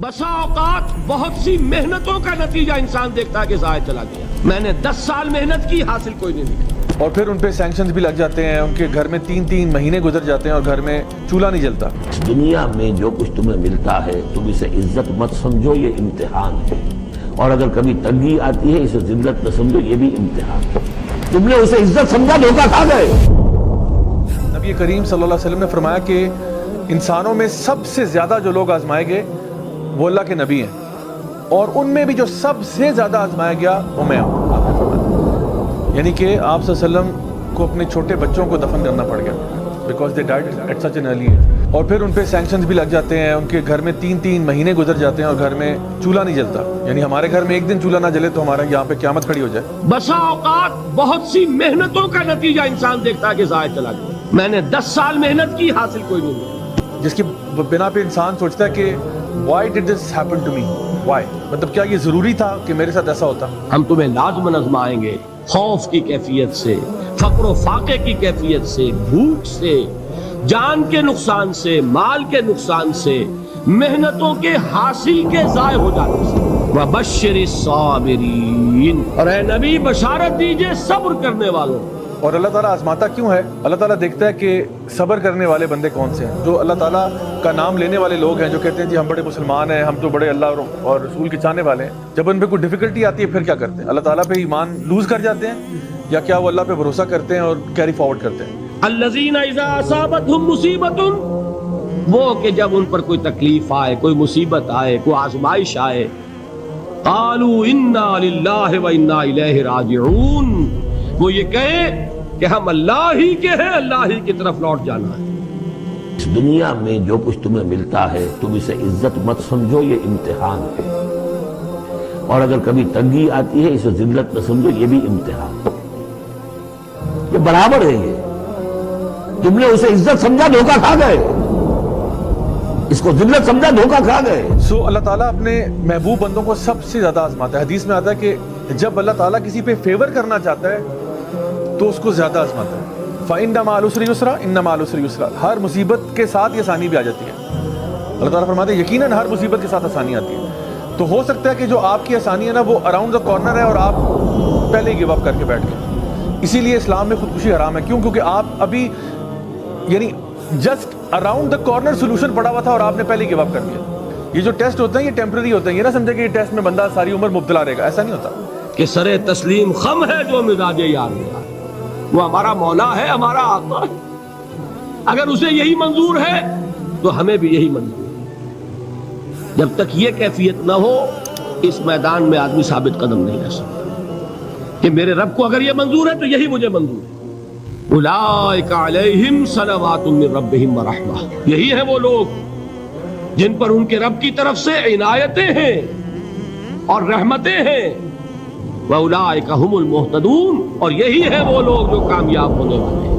बसा औकात बहुत सी मेहनतों का नतीजा इंसान देखता है कि ज़ाया चला गया। मैंने 10 साल मेहनत की, हासिल कोई नहीं निकला। और फिर उन पे सैंक्शंस भी लग जाते हैं, उनके घर में 3-3 महीने गुजर जाते हैं और घर में चूल्हा नहीं जलता। दुनिया में जो कुछ तुम्हें मिलता है तुम इसे इज्जत मत समझो, ये इम्तिहान है। और अगर कभी तंगी आती है इसे जिल्लत न समझो, ये भी इम्तिहान है। तुमने उसे इज्जत समझा, धोखा खा गए। नबी करीम सल्लल्लाहु अलैहि वसल्लम ने फरमाया कि इंसानों में सबसे ज्यादा जो लोग आजमाए गए वो अल्लाह के नबी हैं, और उनमें भी जो सबसे ज्यादा आजमाया गया वो मैं हूँ। यानी कि आप सल्लल्लाहु अलैहि वसल्लम को अपने छोटे बच्चों को दफन करना पड़ गया, because they died at such an early age. और फिर उन पे सैंक्शंस भी लग जाते हैं, उनके घर में 3-3 महीने गुजर जाते हैं और घर में चूल्हा नहीं जलता। यानी हमारे घर में एक दिन चूल्हा ना जले तो हमारे यहाँ पे क़यामत खड़ी हो जाए। बसा औकात बहुत सी मेहनतों का नतीजा इंसान देखता है कि ज़ाया चला गया। मैंने 10 साल मेहनत की, हासिल कोई नहीं निकला। जिसकी बिना पे इंसान सोचता है कि why did this happen to me? Why? मतलब क्या ये जरूरी था कि मेरे साथ ऐसा होता? हम तुम्हें लाज़मन आज़माएंगे, खौफ की कैफियत से, फक्र फाके की कैफियत से, भूख से, जान के नुकसान से, माल के नुकसान से, मेहनतों के हासिल के ज़ाय हो जाने से। वबश्शिरिस साबिरीन, और ऐ नबी बशारत दीजिए सब्र करने वालों। और अल्लाह ताला आजमाता क्यों है? अल्लाह ताला देखता है कि सब्र करने वाले बंदे कौन से हैं। जो अल्लाह ताला का नाम लेने वाले लोग हैं, जो कहते हैं जी हम बड़े मुसलमान हैं, हम तो बड़े अल्लाह और रसूल के चाहने वाले हैं, जब उन पे कोई डिफिकल्टी आती है फिर क्या करते हैं? अल्लाह ताला पे ईमान लूज कर जाते हैं, या क्या वो अल्लाह पे भरोसा करते हैं और कैरी फॉरवर्ड करते हैं? अल्लज़ीना इज़ा असाबतहुम मुसीबतुन, वो कि जब उन पर कोई तकलीफ आए, कोई मुसीबत आए, कोई आजमाइश आए, क़ालू इन्ना लिल्लाहि व इन्ना इलैहि राजिऊन, वो ये कहे कि हम अल्लाह ही के हैं, अल्लाह ही की तरफ लौट जाना है। इस दुनिया में जो कुछ तुम्हें मिलता है तुम इसे इज्जत मत समझो, ये इम्तिहान है। और अगर कभी तंगी आती है इसे जिल्लत न समझो, ये भी इम्तिहान है। ये बराबर है। ये तुमने उसे इज्जत समझा, धोखा खा गए। इसको जिल्लत समझा, धोखा खा गए। सो अल्लाह ताला अपने महबूब बंदों को सबसे ज्यादा आजमाता है। हदीस में आता है कि जब अल्लाह ताला किसी पे फेवर करना चाहता है तो उसको ज्यादा आजमाता है। फ़इन्ना मअल उसरि युस्रा, इन्ना मअल उसरि युस्रा। हर मुसीबत के साथ ये आसानी भी आ जाती है। अल्लाह ताला फरमाते हैं यकीनन हर मुसीबत के साथ आसानी आती है। तो हो सकता है कि जो आपकी आसानी है ना वो अराउंड द कॉर्नर है और आप पहले ही गिव अप करके बैठ गए। इसीलिए इस्लाम में खुदकुशी हराम है। क्यों? क्योंकि आप अभी यानी just around the corner solution पड़ा हुआ था और आपने पहले गिव अप कर दिया। ये जो टेस्ट होते हैं ये टेम्पररी होते हैं। ये ना समझे कि ये टेस्ट में बंदा सारी उम्र मुब्तला रहेगा, ऐसा नहीं होता। कि सरे तस्लीम खम है जो मिजाज यार मेरा, वो हमारा मौला है, हमारा आका है। अगर उसे यही मंजूर है तो हमें भी यही मंजूर है। जब तक ये कैफियत न हो इस मैदान में आदमी साबित कदम नहीं रह सकता कि मेरे रब को अगर ये मंजूर है तो यही मुझे मंजूर है। उलाइका अलैहिम सलवातुम मिन रब्बिहिम व रहमा, यही है वो लोग जिन पर उनके रब की तरफ से इनायतें हैं और रहमतें हैं। व उलाइका हुमुल मुहतदून, और यही है वो लोग जो कामयाब होने वाले हैं।